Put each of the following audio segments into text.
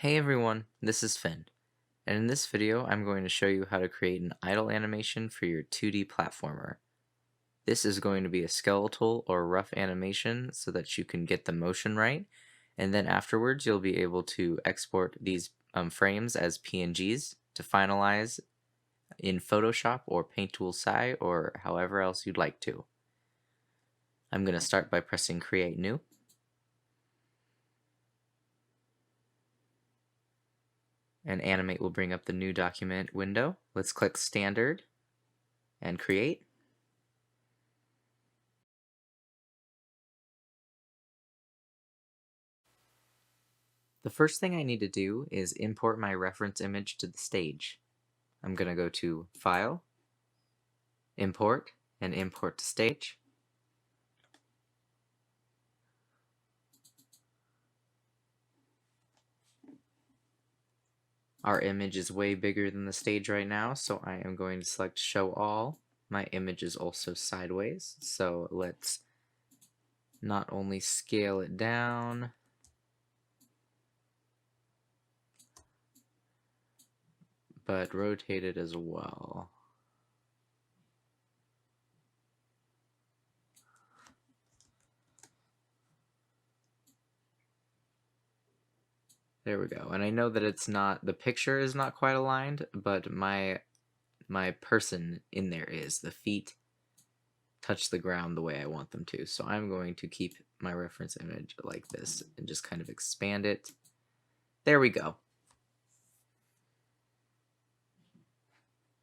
Hey everyone, this is Finn, and in this video I'm going to show you how to create an idle animation for your 2D platformer. This is going to be a skeletal or rough animation so that you can get the motion right, and then afterwards you'll be able to export these frames as PNGs to finalize in Photoshop or Paint Tool SAI or however else you'd like to. I'm going to start by pressing Create New. And Animate will bring up the new document window. Let's click Standard and Create. The first thing I need to do is import my reference image to the stage. I'm going to go to File, Import, and Import to Stage. Our image is way bigger than the stage right now, so I am going to select Show All. My image is also sideways, so let's not only scale it down, but rotate it as well. There we go. And I know that it's not, the picture is not quite aligned, but my person in there is. The feet touch the ground the way I want them to. So I'm going to keep my reference image like this and just kind of expand it. There we go.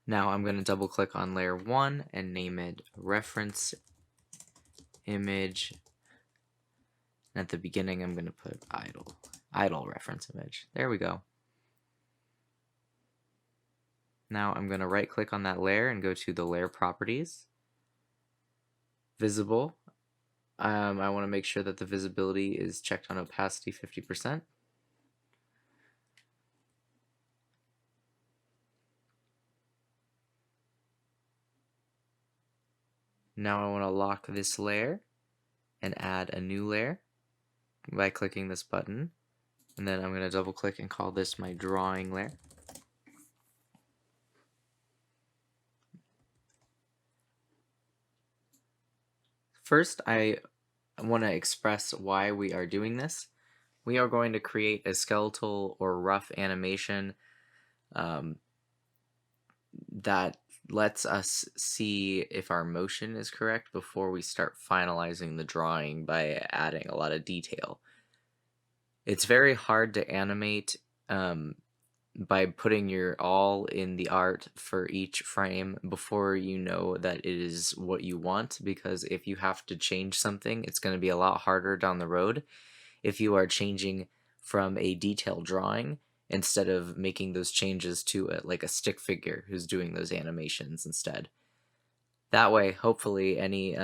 Now I'm going to double click on layer 1 and name it reference image. And at the beginning I'm going to put idle reference image. There we go. Now I'm going to right click on that layer and go to the layer properties. Visible. I want to make sure that the visibility is checked on opacity 50%. Now I want to lock this layer and add a new layer by clicking this button. And then I'm going to double click and call this my drawing layer. First, I want to express why we are doing this. We are going to create a skeletal or rough animation that lets us see if our motion is correct before we start finalizing the drawing by adding a lot of detail. It's very hard to animate by putting your all in the art for each frame before you know that it is what you want, because if you have to change something, it's going to be a lot harder down the road if you are changing from a detailed drawing instead of making those changes to like a stick figure who's doing those animations instead. That way, hopefully, any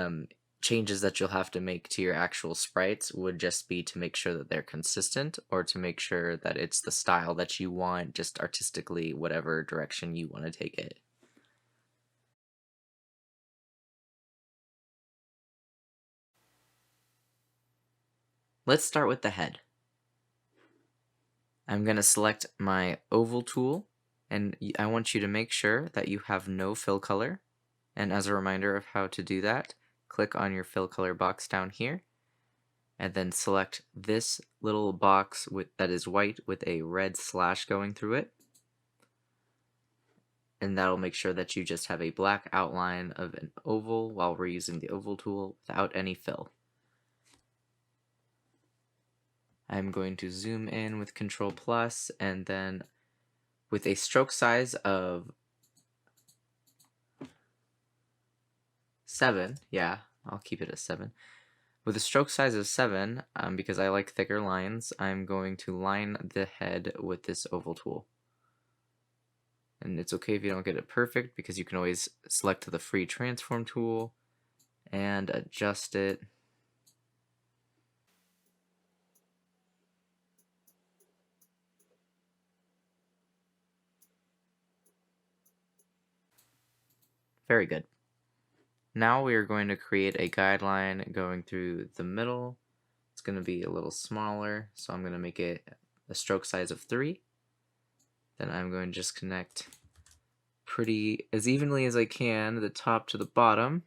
changes that you'll have to make to your actual sprites would just be to make sure that they're consistent or to make sure that it's the style that you want, just artistically, whatever direction you want to take it. Let's start with the head. I'm going to select my oval tool, and I want you to make sure that you have no fill color. And as a reminder of how to do that, click on your fill color box down here, and then select this little box that is white with a red slash going through it. And that'll make sure that you just have a black outline of an oval while we're using the oval tool without any fill. I'm going to zoom in with Control Plus, and then with a stroke size of 7, yeah, I'll keep it at 7. With a stroke size of 7, because I like thicker lines, I'm going to line the head with this oval tool. And it's okay if you don't get it perfect, because you can always select the free transform tool and adjust it. Very good. Now we are going to create a guideline going through the middle. It's going to be a little smaller, so I'm going to make it a stroke size of 3. Then I'm going to just connect pretty as evenly as I can the top to the bottom.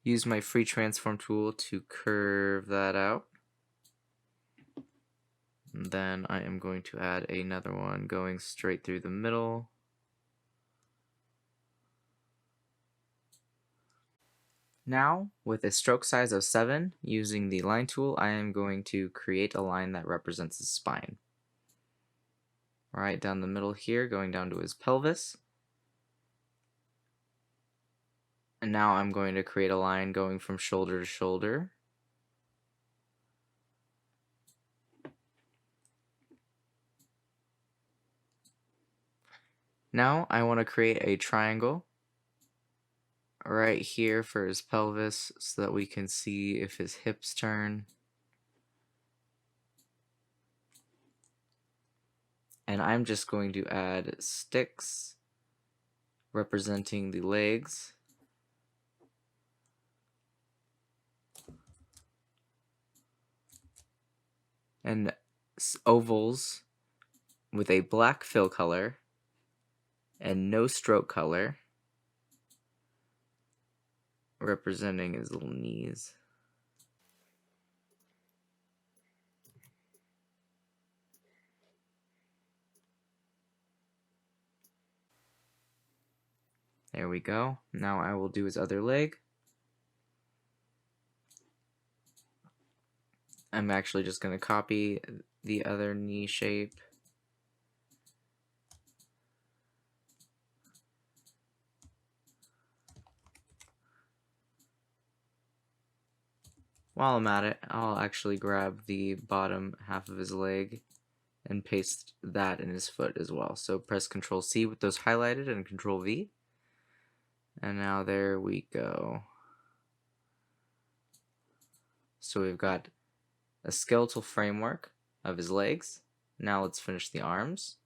Use my free transform tool to curve that out. And then I am going to add another one going straight through the middle. Now, with a stroke size of 7, using the line tool, I am going to create a line that represents his spine. Right down the middle here, going down to his pelvis. And now I'm going to create a line going from shoulder to shoulder. Now I want to create a triangle right here for his pelvis so that we can see if his hips turn. And I'm just going to add sticks representing the legs. And ovals with a black fill color and no stroke color representing his little knees. There we go. Now I will do his other leg. I'm actually just going to copy the other knee shape. While I'm at it, I'll actually grab the bottom half of his leg and paste that in his foot as well. So press Ctrl C with those highlighted and Ctrl V. And now there we go. So we've got a skeletal framework of his legs. Now let's finish the arms.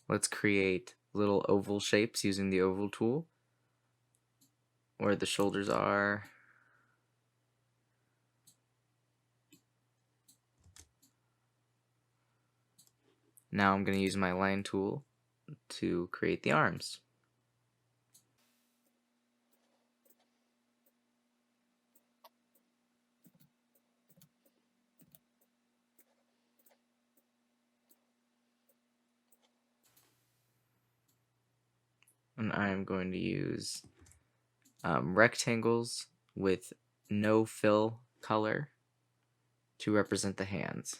Let's create little oval shapes using the oval tool where the shoulders are. Now I'm going to use my line tool to create the arms. And I'm going to use rectangles with no fill color to represent the hands.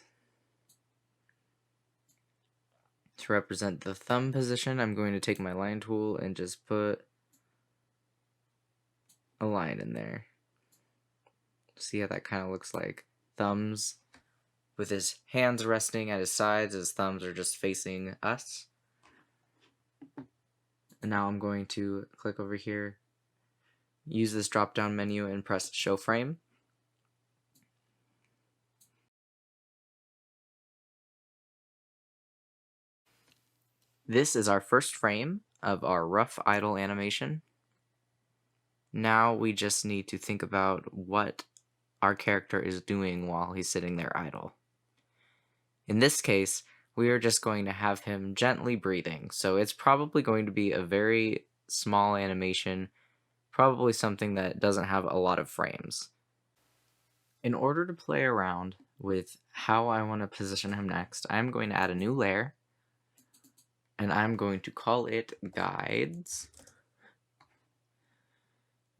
To represent the thumb position, I'm going to take my line tool and just put a line in there. See how that kind of looks like thumbs with his hands resting at his sides, his thumbs are just facing us. And now I'm going to click over here, use this drop down menu and press show frame. This is our first frame of our rough idle animation. Now we just need to think about what our character is doing while he's sitting there idle. In this case, we are just going to have him gently breathing, so it's probably going to be a very small animation, probably something that doesn't have a lot of frames. In order to play around with how I want to position him next, I'm going to add a new layer, and I'm going to call it Guides.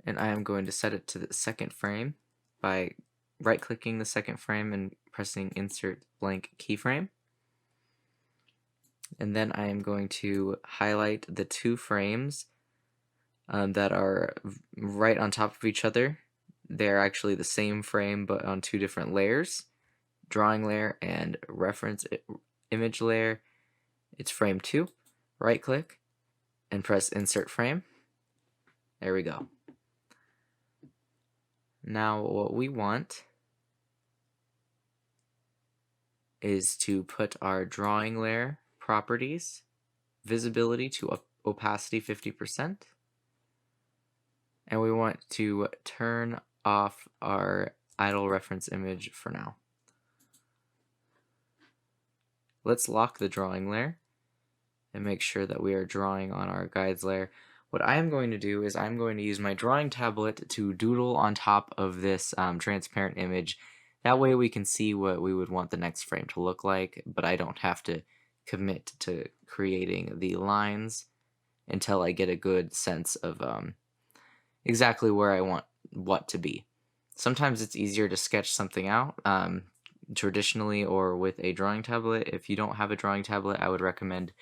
And I am going to set it to the second frame by right-clicking the second frame and pressing Insert Blank Keyframe. And then I am going to highlight the 2 frames that are right on top of each other. They're actually the same frame but on 2 different layers, drawing layer and reference image layer. It's frame 2. Right-click and press Insert Frame. There we go. Now what we want is to put our drawing layer properties, visibility to opacity 50%, and we want to turn off our idle reference image for now. Let's lock the drawing layer and make sure that we are drawing on our guides layer. What I am going to do is I'm going to use my drawing tablet to doodle on top of this transparent image. That way we can see what we would want the next frame to look like, but I don't have to commit to creating the lines until I get a good sense of exactly where I want what to be. Sometimes it's easier to sketch something out traditionally or with a drawing tablet. If you don't have a drawing tablet, I would recommend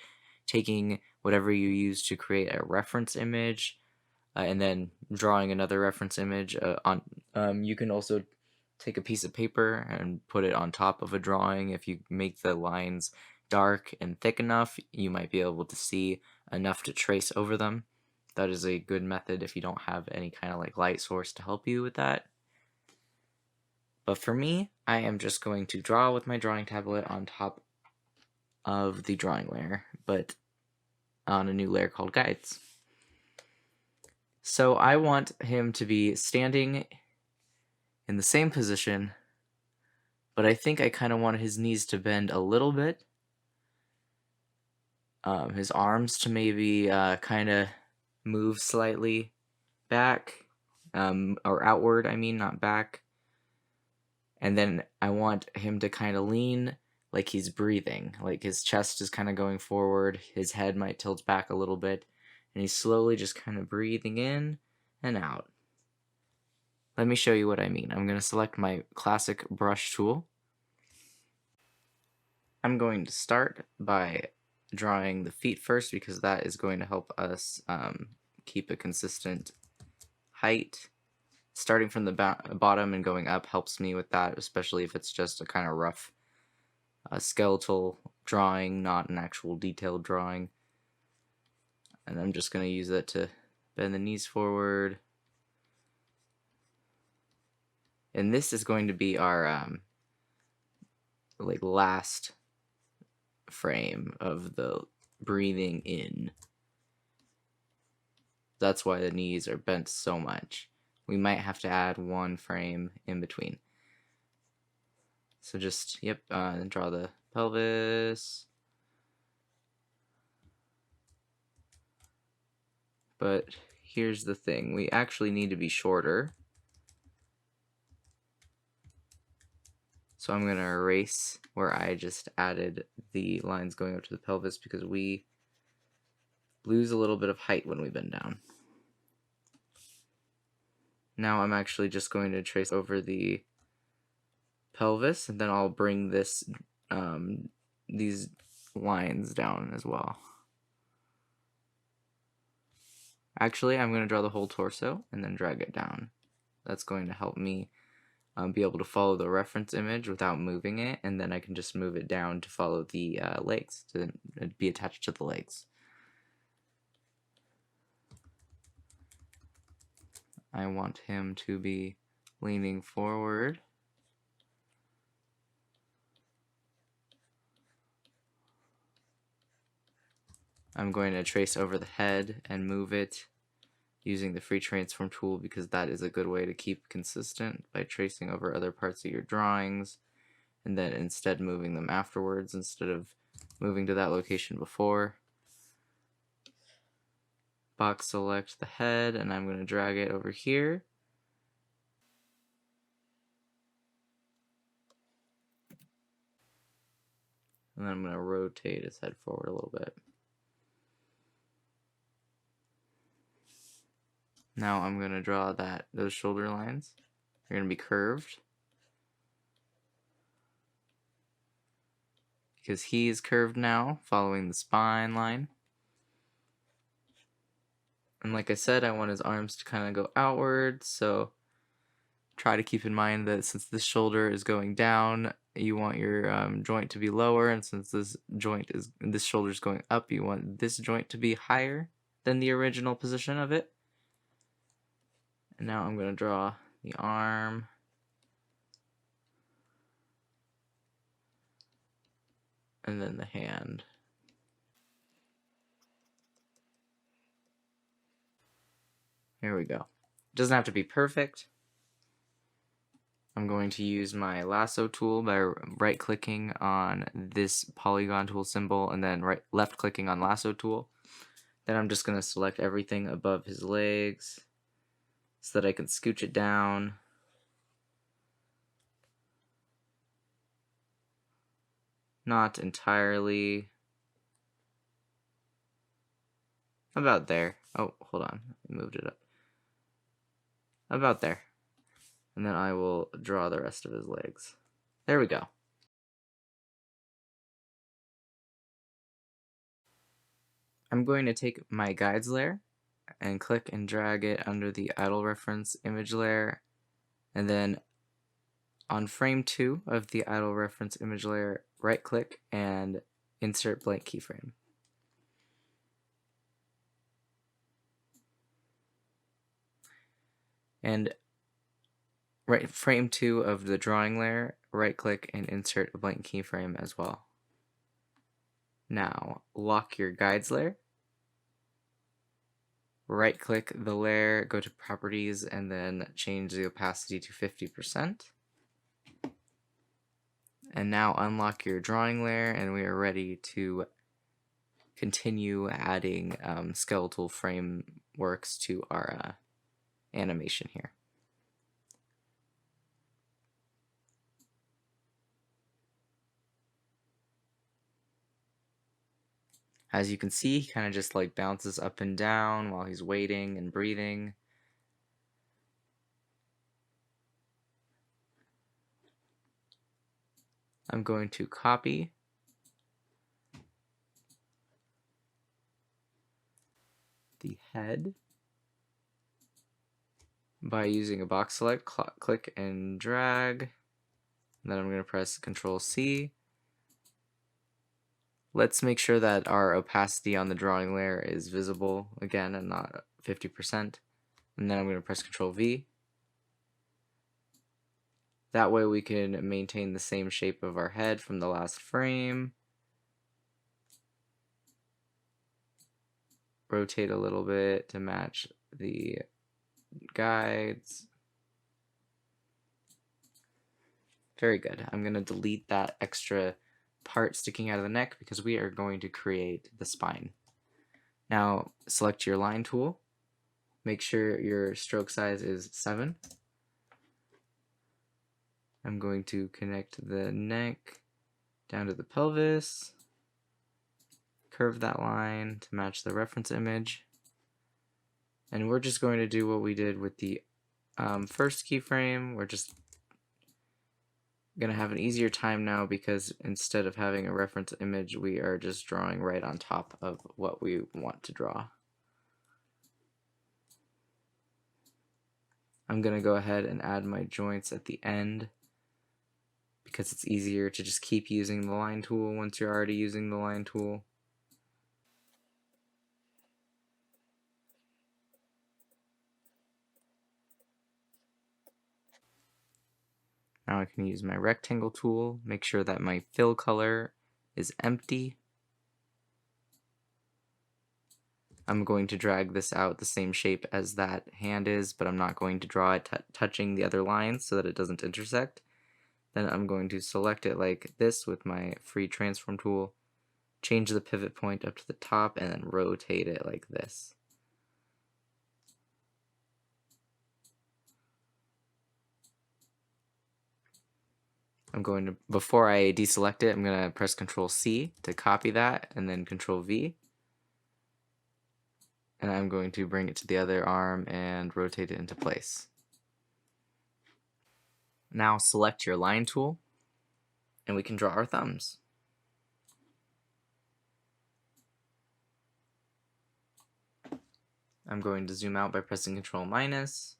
taking whatever you use to create a reference image and then drawing another reference image on. You can also take a piece of paper and put it on top of a drawing. If you make the lines dark and thick enough, you might be able to see enough to trace over them. That is a good method if you don't have any kind of like light source to help you with that. But for me, I am just going to draw with my drawing tablet on top of the drawing layer, but on a new layer called guides. So I want him to be standing in the same position, but I think I kind of want his knees to bend a little bit. His arms to maybe kind of move slightly back, or outward, I mean, not back. And then I want him to kind of lean like he's breathing, like his chest is kind of going forward, his head might tilt back a little bit, and he's slowly just kind of breathing in and out. Let me show you what I mean. I'm going to select my classic brush tool. I'm going to start by drawing the feet first because that is going to help us keep a consistent height. Starting from the bottom and going up helps me with that, especially if it's just a kind of rough skeletal drawing, not an actual detailed drawing. And I'm just going to use that to bend the knees forward. And this is going to be our like last frame of the breathing in. That's why the knees are bent so much. We might have to add one frame in between. So just, draw the pelvis. But here's the thing, we actually need to be shorter. So I'm going to erase where I just added the lines going up to the pelvis because we lose a little bit of height when we bend down. Now I'm actually just going to trace over the pelvis, and then I'll bring this these lines down as well. Actually, I'm going to draw the whole torso and then drag it down. That's going to help me be able to follow the reference image without moving it, and then I can just move it down to follow the legs, to be attached to the legs. I want him to be leaning forward. I'm going to trace over the head and move it using the free transform tool because that is a good way to keep consistent by tracing over other parts of your drawings and then instead moving them afterwards instead of moving to that location before. Box select the head and I'm going to drag it over here. And then I'm going to rotate his head forward a little bit. Now I'm going to draw those shoulder lines. They're going to be curved. Because he is curved now, following the spine line. And like I said, I want his arms to kind of go outward, so try to keep in mind that since this shoulder is going down, you want your joint to be lower, and since this shoulder is going up, you want this joint to be higher than the original position of it. And now I'm going to draw the arm. And then the hand. Here we go. It doesn't have to be perfect. I'm going to use my lasso tool by right-clicking on this polygon tool symbol and then left-clicking on lasso tool. Then I'm just going to select everything above his legs so that I can scooch it down. Not entirely. About there. Oh, hold on. I moved it up. About there. And then I will draw the rest of his legs. There we go. I'm going to take my guides layer and click and drag it under the idle reference image layer, and then on frame 2 of the idle reference image layer, right click and insert blank keyframe. And frame 2 of the drawing layer, right click and insert a blank keyframe as well. Now lock your guides layer, right click the layer, go to properties, and then change the opacity to 50%. And now unlock your drawing layer, and we are ready to continue adding skeletal frameworks to our animation here. As you can see, he kind of just like bounces up and down while he's waiting and breathing. I'm going to copy the head by using a box select, click and drag. And then I'm going to press Control C. Let's make sure that our opacity on the drawing layer is visible again and not 50%. And then I'm going to press Control V. That way we can maintain the same shape of our head from the last frame. Rotate a little bit to match the guides. Very good. I'm going to delete that extra part sticking out of the neck because we are going to create the spine. Now select your line tool. Make sure your stroke size is 7. I'm going to connect the neck down to the pelvis. Curve that line to match the reference image. And we're just going to do what we did with the first keyframe. We're just going to have an easier time now because instead of having a reference image, we are just drawing right on top of what we want to draw. I'm going to go ahead and add my joints at the end because it's easier to just keep using the line tool once you're already using the line tool. Now I can use my rectangle tool, make sure that my fill color is empty. I'm going to drag this out the same shape as that hand is, but I'm not going to draw it touching the other lines so that it doesn't intersect. Then I'm going to select it like this with my free transform tool, change the pivot point up to the top, and then rotate it like this. I'm going to, before I deselect it, I'm going to press Control C to copy that, and then Control V. And I'm going to bring it to the other arm and rotate it into place. Now select your line tool, and we can draw our thumbs. I'm going to zoom out by pressing Control minus.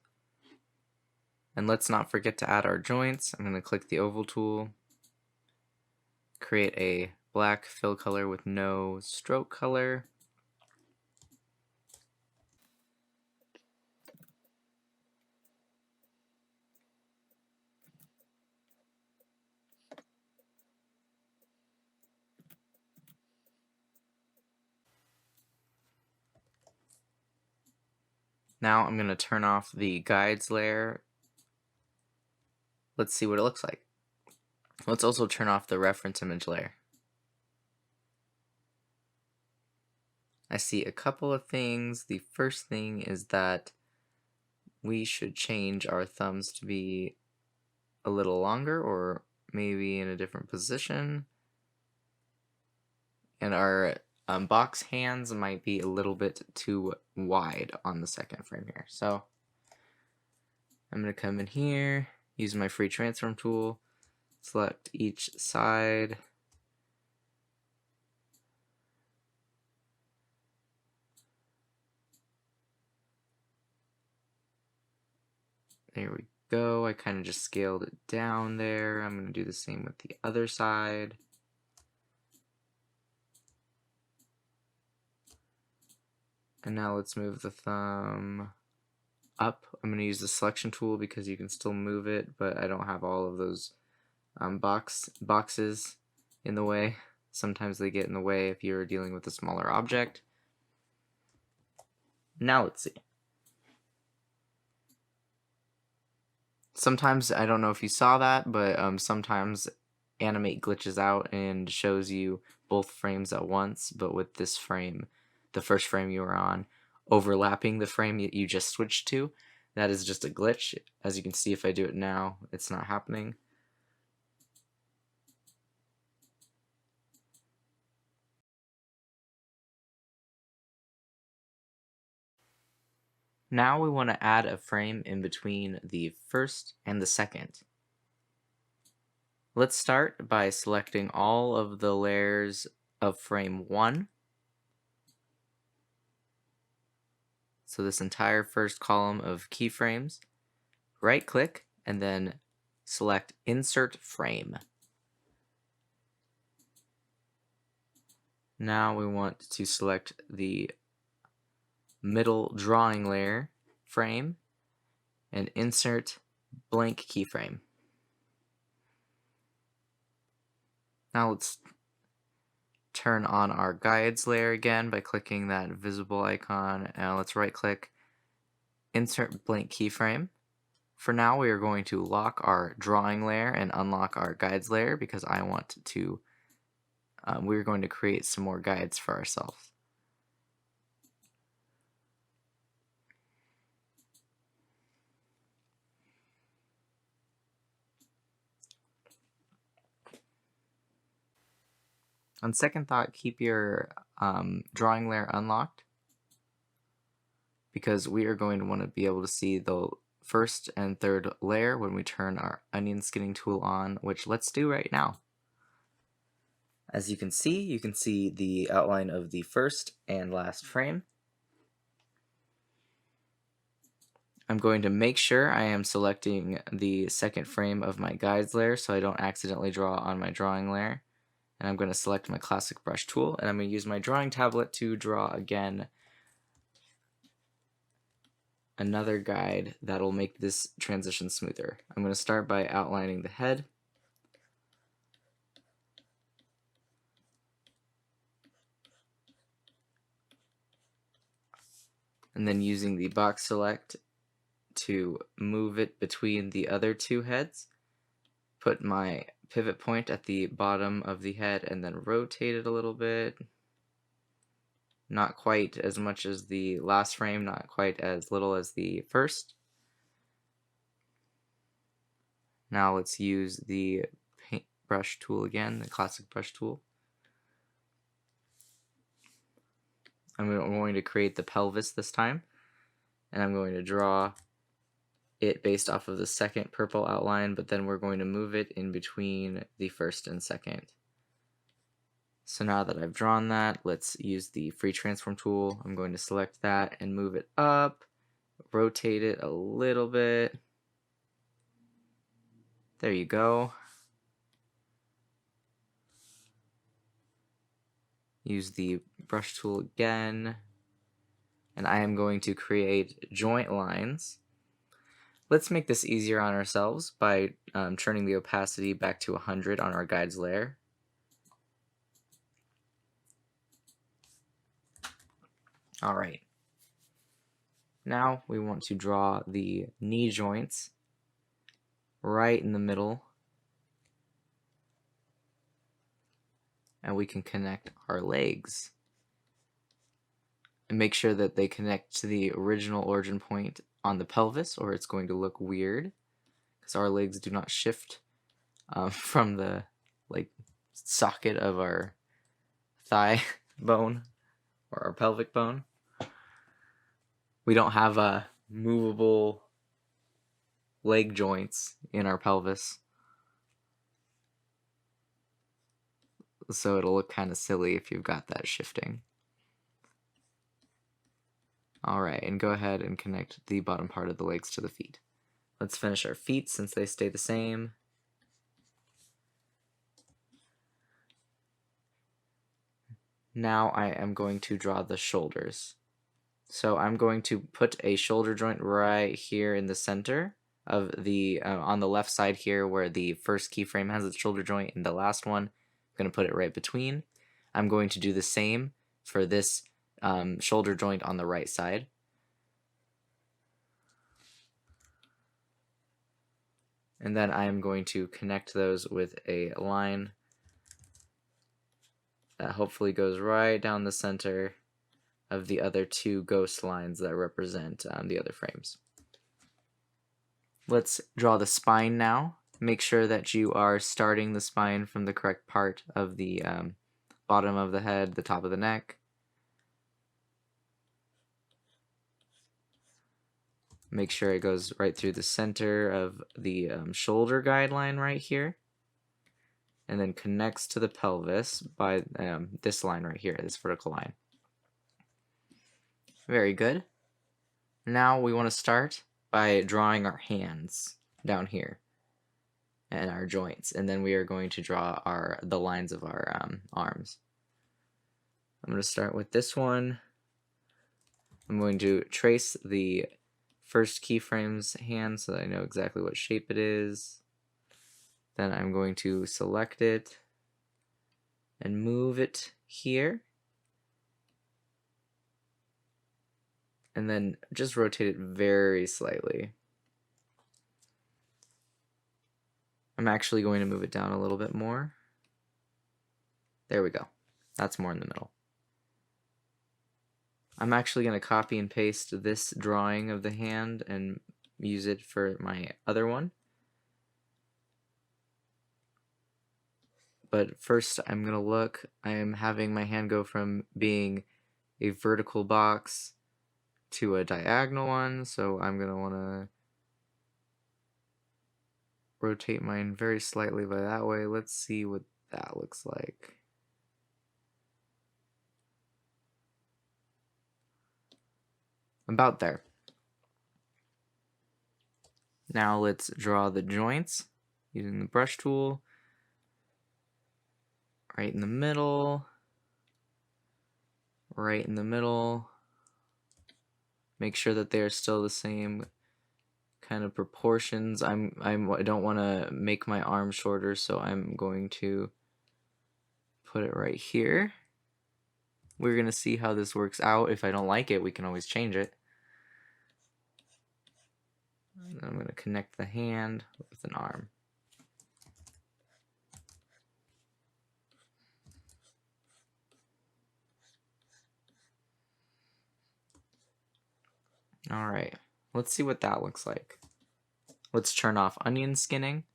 And let's not forget to add our joints. I'm going to click the oval tool, create a black fill color with no stroke color. Now I'm going to turn off the guides layer let's see what it looks like. Let's also turn off the reference image layer. I see a couple of things. The first thing is that we should change our thumbs to be a little longer, or maybe in a different position. And our box hands might be a little bit too wide on the second frame here. So I'm going to come in here, use my free transform tool, select each side. There we go. I kind of just scaled it down there. I'm going to do the same with the other side. And now let's move the thumb up. I'm going to use the selection tool because you can still move it, but I don't have all of those boxes in the way. Sometimes they get in the way if you're dealing with a smaller object. Now let's see. Sometimes, I don't know if you saw that, but sometimes Animate glitches out and shows you both frames at once, but with this frame, the first frame you were on, overlapping the frame you just switched to, that is just a glitch. As you can see, if I do it now, it's not happening. Now we want to add a frame in between the first and the second. Let's start by selecting all of the layers of frame 1. So this entire first column of keyframes. Right click and then select Insert Frame. Now we want to select the middle drawing layer frame and insert blank keyframe. Now let's turn on our guides layer again by clicking that visible icon, and let's right click, insert blank keyframe. For now we are going to lock our drawing layer and unlock our guides layer because I want to, we're going to create some more guides for ourselves. On second thought, keep your drawing layer unlocked because we are going to want to be able to see the first and third layer when we turn our onion skinning tool on, which let's do right now. As you can see the outline of the first and last frame. I'm going to make sure I am selecting the second frame of my guides layer so I don't accidentally draw on my drawing layer. And I'm going to select my classic brush tool, and I'm going to use my drawing tablet to draw again another guide that will make this transition smoother. I'm going to start by outlining the head. And then using the box select to move it between the other two heads. Put my pivot point at the bottom of the head and then rotate it a little bit. Not quite as much as the last frame, not quite as little as the first. Now let's use the paintbrush tool again, the classic brush tool. I'm going to create the pelvis this time, and I'm going to draw it based off of the second purple outline, but then we're going to move it in between the first and second. So now that I've drawn that, let's use the free transform tool. I'm going to select that and move it up, rotate it a little bit. There you go. Use the brush tool again, and I am going to create joint lines. Let's make this easier on ourselves by turning the opacity back to 100 on our guides layer. Alright, now we want to draw the knee joints right in the middle. And we can connect our legs. And make sure that they connect to the original origin point on the pelvis, or it's going to look weird, because our legs do not shift from the socket of our thigh bone or our pelvic bone. We don't have movable leg joints in our pelvis, so it'll look kind of silly if you've got that shifting. Alright, and go ahead and connect the bottom part of the legs to the feet. Let's finish our feet since they stay the same. Now I am going to draw the shoulders. So I'm going to put a shoulder joint right here in the center of the, on the left side here where the first keyframe has its shoulder joint, and the last one, I'm going to put it right between. I'm going to do the same for this shoulder joint on the right side. And then I am going to connect those with a line that hopefully goes right down the center of the other two ghost lines that represent the other frames. Let's draw the spine now. Make sure that you are starting the spine from the correct part of the bottom of the head, the top of the neck. Make sure it goes right through the center of the shoulder guideline right here, and then connects to the pelvis by this line right here, this vertical line. Very good. Now we want to start by drawing our hands down here and our joints, and then we are going to draw the lines of our arms. I'm going to start with this one. I'm going to trace the first keyframe's hand so that I know exactly what shape it is. Then I'm going to select it and move it here. And then just rotate it very slightly. I'm actually going to move it down a little bit more. There we go. That's more in the middle. I'm actually going to copy and paste this drawing of the hand and use it for my other one. But first I'm going to look. I am having my hand go from being a vertical box to a diagonal one, so I'm going to want to rotate mine very slightly by that way. Let's see what that looks like. About there. Now let's draw the joints using the brush tool. Right in the middle. Right in the middle. Make sure that they are still the same kind of proportions. I don't want to make my arm shorter, so I'm going to put it right here. We're going to see how this works out. If I don't like it, we can always change it. And I'm going to connect the hand with an arm. Alright, let's see what that looks like. Let's turn off onion skinning.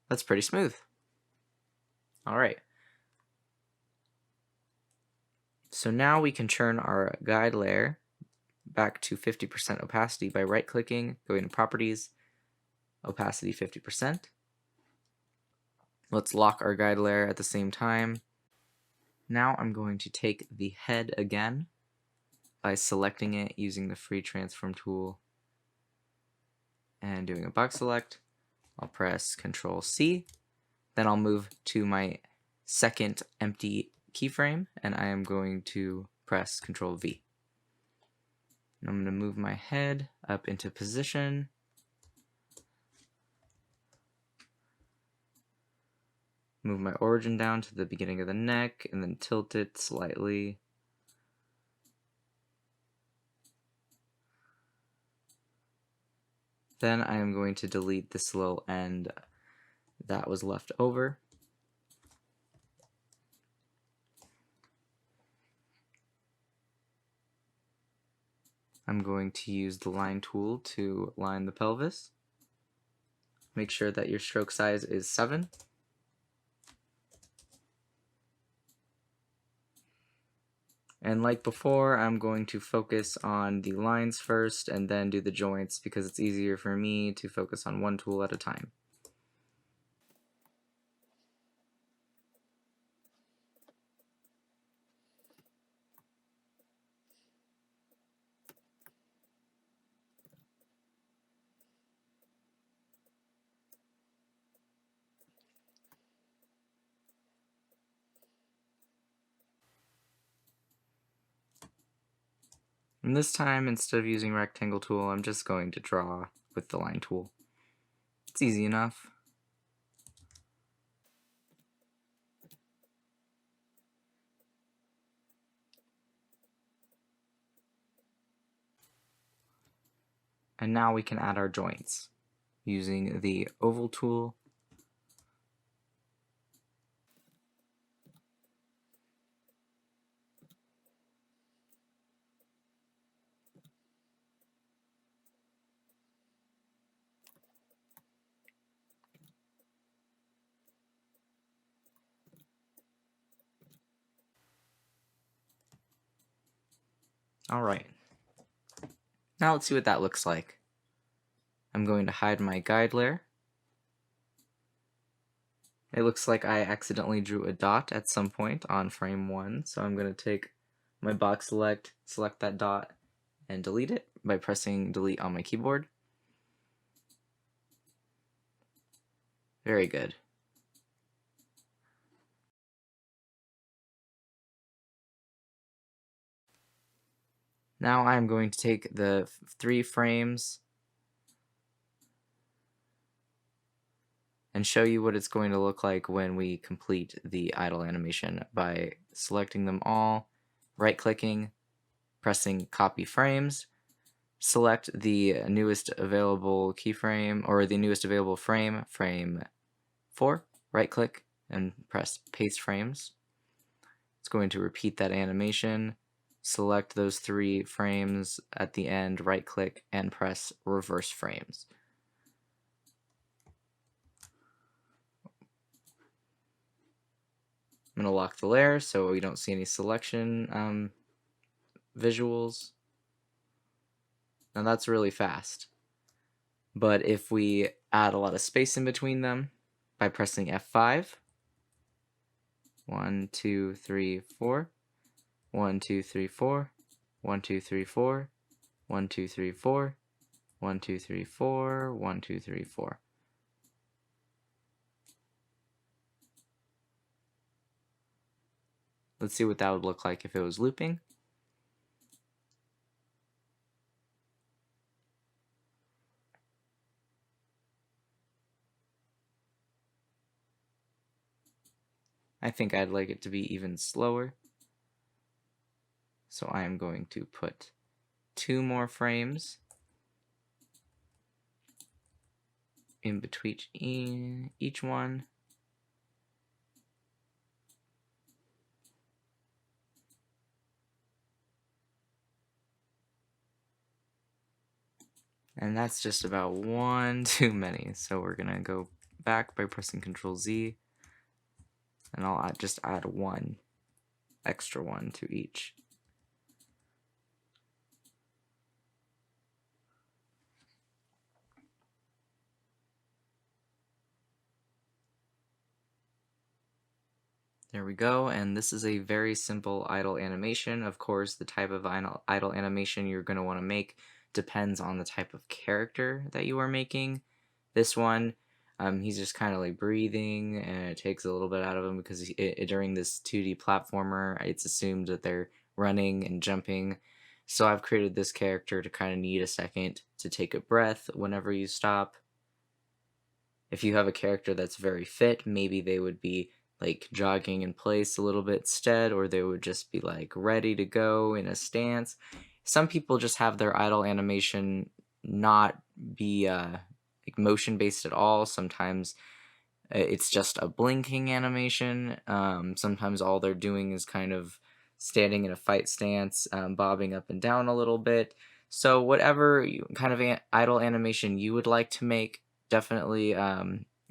That's pretty smooth. Alright. So now we can turn our guide layer back to 50% opacity by right-clicking, going to Properties, Opacity 50%. Let's lock our guide layer at the same time. Now I'm going to take the head again by selecting it using the free transform tool and doing a box select. I'll press Control C. Then I'll move to my second empty keyframe and I am going to press Control V. And I'm going to move my head up into position. Move my origin down to the beginning of the neck and then tilt it slightly. Then I am going to delete this little end that was left over. I'm going to use the line tool to line the pelvis. Make sure that your stroke size is 7. And like before, I'm going to focus on the lines first and then do the joints because it's easier for me to focus on one tool at a time. And this time, instead of using rectangle tool, I'm just going to draw with the line tool. It's easy enough. And now we can add our joints using the oval tool. Alright, now let's see what that looks like. I'm going to hide my guide layer. It looks like I accidentally drew a dot at some point on frame 1, so I'm going to take my box select that dot, and delete it by pressing delete on my keyboard. Very good. Now I'm going to take the 3 frames and show you what it's going to look like when we complete the idle animation by selecting them all, right-clicking, pressing copy frames, select the newest available keyframe or the newest available frame, frame 4, right-click and press paste frames. It's going to repeat that animation. Select those 3 frames at the end, right-click, and press reverse frames. I'm going to lock the layer so we don't see any selection visuals. Now that's really fast. But if we add a lot of space in between them by pressing F5, 1, 2, 3, 4, 1, 2, 3, 4, 1, 2, 3, 4, 1, 2, 3, 4, 1, 2, 3, 4, 1, 2, 3, 4. Let's see what that would look like if it was looping. I think I'd like it to be even slower. So I am going to put 2 more frames in between each one. And that's just about one too many. So we're gonna go back by pressing Ctrl Z, and I'll just add 1 extra one to each. There we go, and this is a very simple idle animation. Of course, the type of idle animation you're going to want to make depends on the type of character that you are making. This one, he's just kind of like breathing, and it takes a little bit out of him because during this 2D platformer, it's assumed that they're running and jumping. So I've created this character to kind of need a second to take a breath whenever you stop. If you have a character that's very fit, maybe they would be like jogging in place a little bit instead, or they would just be like ready to go in a stance. Some people just have their idle animation not be like motion based at all. Sometimes it's just a blinking animation. Sometimes all they're doing is kind of standing in a fight stance, bobbing up and down a little bit. So whatever kind of idle animation you would like to make, definitely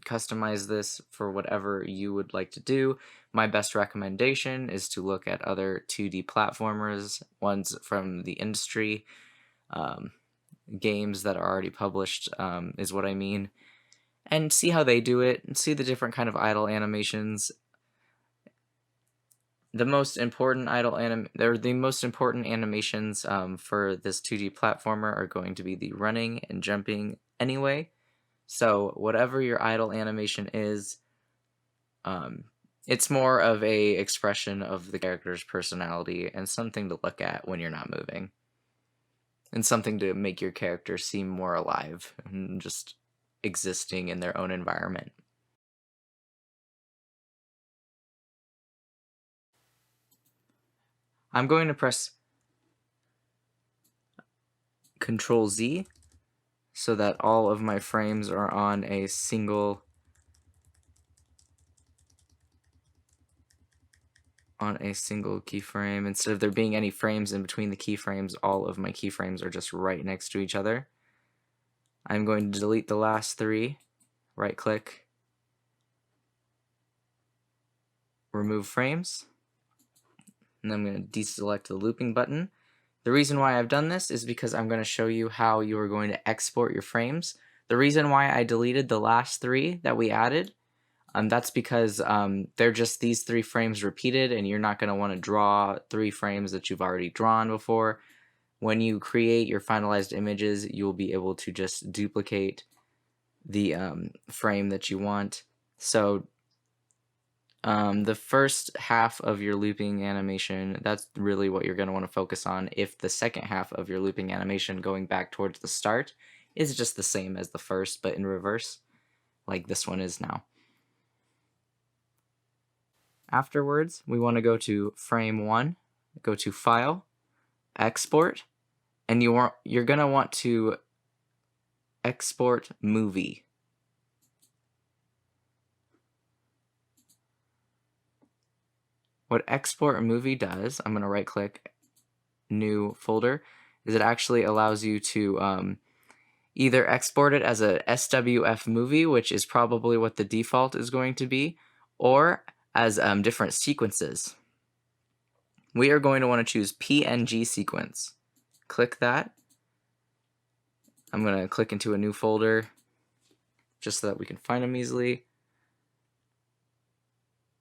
customize this for whatever you would like to do. My best recommendation is to look at other 2D platformers, ones from the industry, games that are already published, is what I mean, and see how they do it, and see the different kind of idle animations. The most important the most important animations for this 2D platformer are going to be the running and jumping anyway. So whatever your idle animation is, it's more of a expression of the character's personality and something to look at when you're not moving, and something to make your character seem more alive and just existing in their own environment. I'm going to press Control Z so that all of my frames are on a single keyframe. Instead of there being any frames in between the keyframes, all of my keyframes are just right next to each other. I'm going to delete the last 3, right click, remove frames, and then I'm going to deselect the looping button. The reason why I've done this is because I'm going to show you how you are going to export your frames. The reason why I deleted the last 3 that we added, that's because they're just these 3 frames repeated, and you're not going to want to draw 3 frames that you've already drawn before. When you create your finalized images, you'll be able to just duplicate the frame that you want. So the first half of your looping animation, that's really what you're going to want to focus on. If the second half of your looping animation going back towards the start is just the same as the first but in reverse, like this one is now. Afterwards, we want to go to frame 1, go to File, Export, and you're going to want to export movie. What export movie does, I'm going to right click new folder, is it actually allows you to either export it as a SWF movie, which is probably what the default is going to be, or as different sequences. We are going to want to choose PNG sequence. Click that. I'm going to click into a new folder just so that we can find them easily.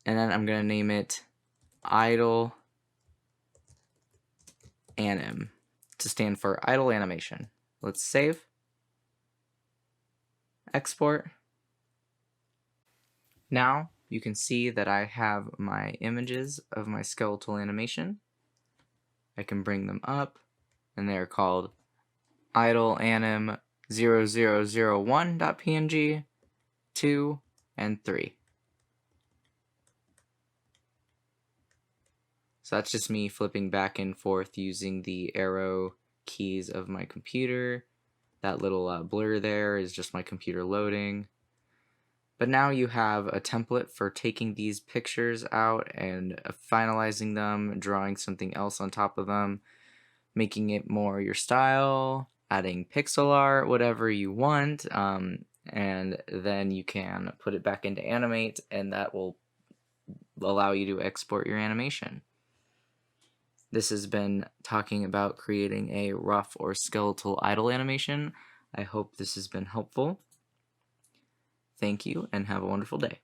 And then I'm going to name it Idle Anim to stand for idle animation. Let's save. Export. Now you can see that I have my images of my skeletal animation. I can bring them up, and they're called idleanim 0001.png, 2, and 3. So that's just me flipping back and forth using the arrow keys of my computer. That little blur there is just my computer loading. But now you have a template for taking these pictures out and finalizing them, drawing something else on top of them, making it more your style, adding pixel art, whatever you want, and then you can put it back into Animate, and that will allow you to export your animation. This has been talking about creating a rough or skeletal idle animation. I hope this has been helpful. Thank you, and have a wonderful day.